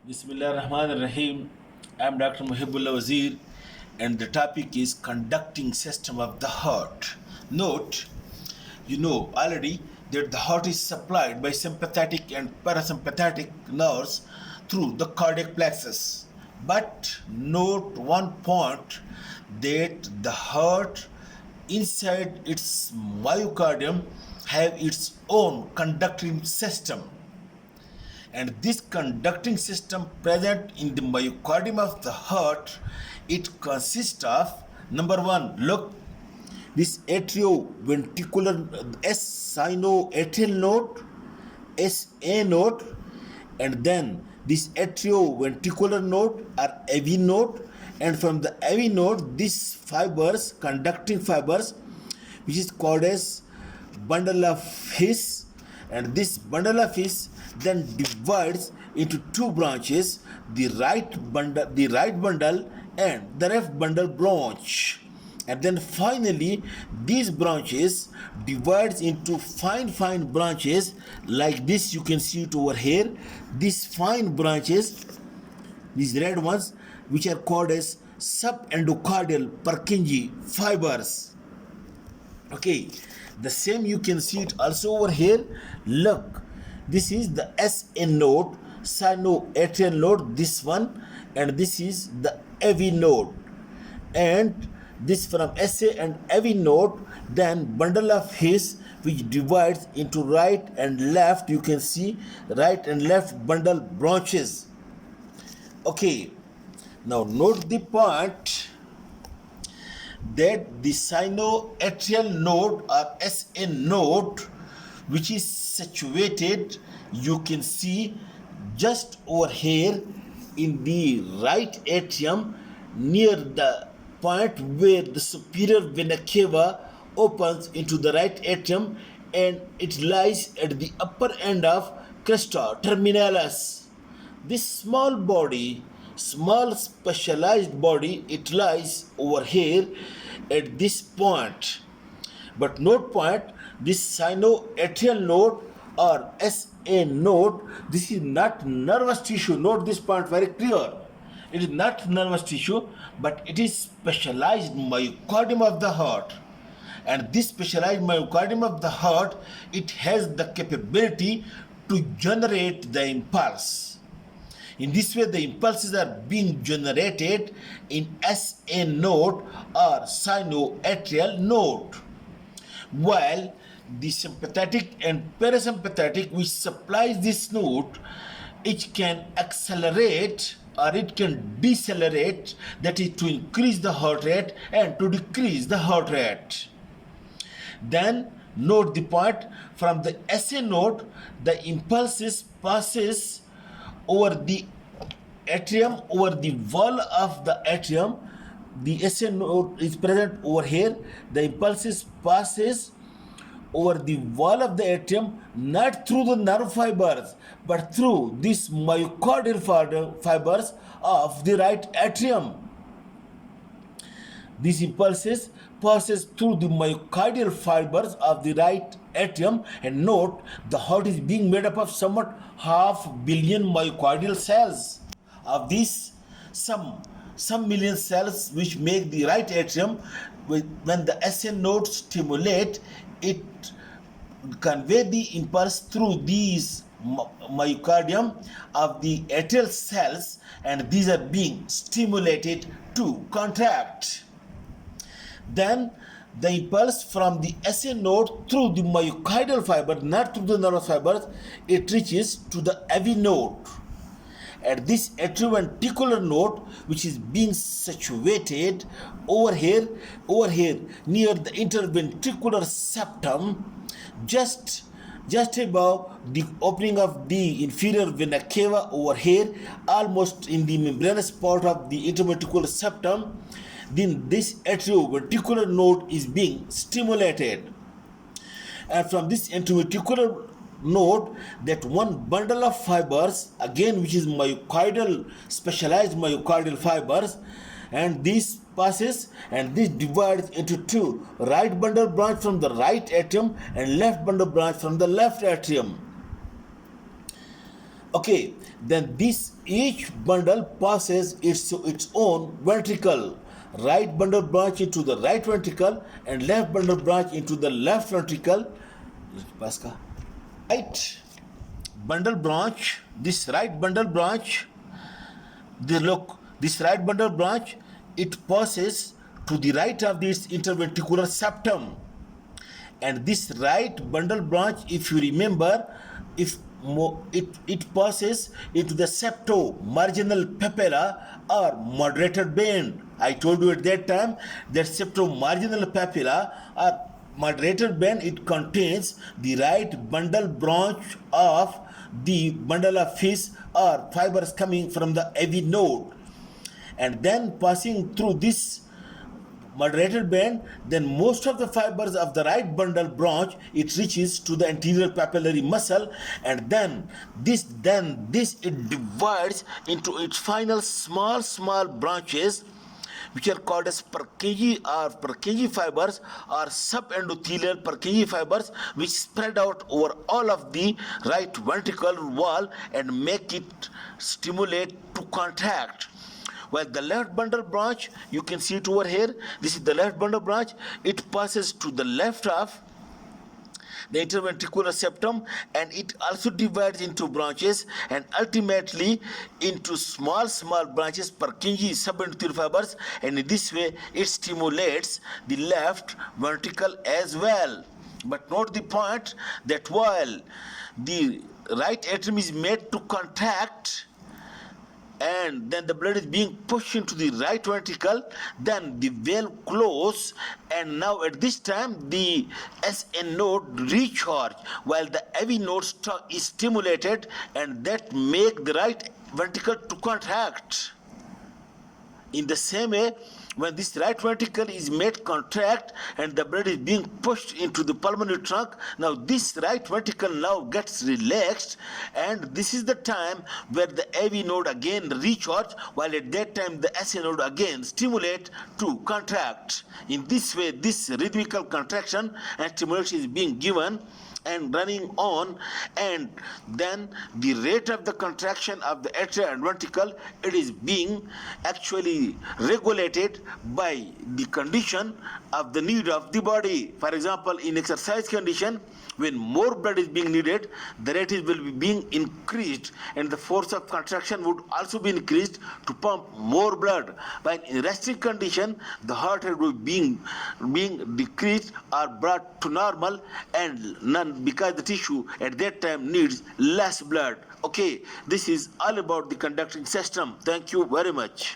Bismillah Rahman Rahim. I'm Dr. Mohibullah Wazir, and the topic is conducting system of the heart. Note, you know already that the heart is supplied by sympathetic and parasympathetic nerves through the cardiac plexus. But note one point, that the heart inside its myocardium have its own conducting system, and this conducting system present in the myocardium of the heart, it consists of, number one, look, this atrioventricular S sinoatrial node, SA node, and then this atrioventricular node or AV node, and from the AV node these fibers, conducting fibers, which is called as bundle of His, and this bundle of His then divides into two branches, the right bundle and the left bundle branch, and then finally these branches divides into fine branches like this. You can see it over here, these fine branches, these red ones, which are called as subendocardial Purkinje fibers. Okay, the same you can see it also over here. Look, this is the SA node, sinoatrial node, this one, and this is the AV node, and this from SA and AV node, then bundle of His, which divides into right and left. You can see right and left bundle branches. Okay, now note the point that the sinoatrial node or SA node, which is situated, you can see just over here in the right atrium, near the point where the superior vena cava opens into the right atrium, and it lies at the upper end of crista terminalis. This small specialized body, it lies over here at this point. But note point, this sinoatrial node or SA node, this is not nervous tissue. Note this point very clear. It is not nervous tissue, but it is specialized myocardium of the heart. And this specialized myocardium of the heart, it has the capability to generate the impulse. In this way, the impulses are being generated in SA node or sinoatrial node, while the sympathetic and parasympathetic, which supplies this node, it can accelerate or it can decelerate, that is to increase the heart rate and to decrease the heart rate. Then note the point, from the SA node the impulses passes over the atrium, over the wall of the atrium. The SA node is present over here. The impulses passes over the wall of the atrium, not through the nerve fibers, but through these myocardial fibers of the right atrium. These impulses passes through the myocardial fibers of the right atrium, and note, the heart is being made up of somewhat 500 million myocardial cells. Of these, some million cells which make the right atrium, when the SA node stimulate, it convey the impulse through these myocardium of the atrial cells, and these are being stimulated to contract. Then the impulse from the SA node through the myocardial fiber, not through the nervous fibers, it reaches to the AV node. At this atrioventricular node, which is being situated over here near the interventricular septum, just above the opening of the inferior vena cava over here, almost in the membranous part of the interventricular septum, then this atrioventricular node is being stimulated. And from this interventricular node, that one bundle of fibers, again which is myocardial, specialized myocardial fibers, and this passes and this divides into two, right bundle branch from the right atrium and left bundle branch from the left atrium. Okay, then this each bundle passes its own ventricle. Right bundle branch into the right ventricle and left bundle branch into the left ventricle. Right bundle branch, this right bundle branch, this right bundle branch, it passes to the right of this interventricular septum, and this right bundle branch, if you remember, if it passes into the septo-marginal papilla or moderated band. I told you at that time that septo-marginal papilla or moderated band, it contains the right bundle branch of the bundle of fish or fibers coming from the AV node, and then passing through this moderated band, then most of the fibers of the right bundle branch, it reaches to the anterior papillary muscle, and then this it divides into its final small branches, which are called as Purkinje fibers or subendothelial Purkinje fibers, which spread out over all of the right ventricular wall and make it stimulate to contract. While the left bundle branch, you can see it over here, this is the left bundle branch, it passes to the left of the interventricular septum, and it also divides into branches and ultimately into small branches, Purkinje subendothelial fibers, and in this way it stimulates the left ventricle as well. But note the point that while the right atrium is made to contract, and then the blood is being pushed into the right ventricle, then the valve closes, and now at this time the SN node recharge while the AV node is stimulated, and that make the right ventricle to contract. In the same way, when this right ventricle is made contract and the blood is being pushed into the pulmonary trunk, now this right ventricle now gets relaxed, and this is the time where the AV node again recharge, while at that time the SA node again stimulate to contract. In this way, this rhythmical contraction and stimulation is being given and running on, and then the rate of the contraction of the atria and ventricle, it is being actually regulated by the condition of the need of the body. For example, in exercise condition, when more blood is being needed, the rate will be being increased, and the force of contraction would also be increased to pump more blood. But in resting condition, the heart rate will be being decreased or brought to normal, and none, because the tissue at that time needs less blood. Okay, this is all about the conducting system. Thank you very much.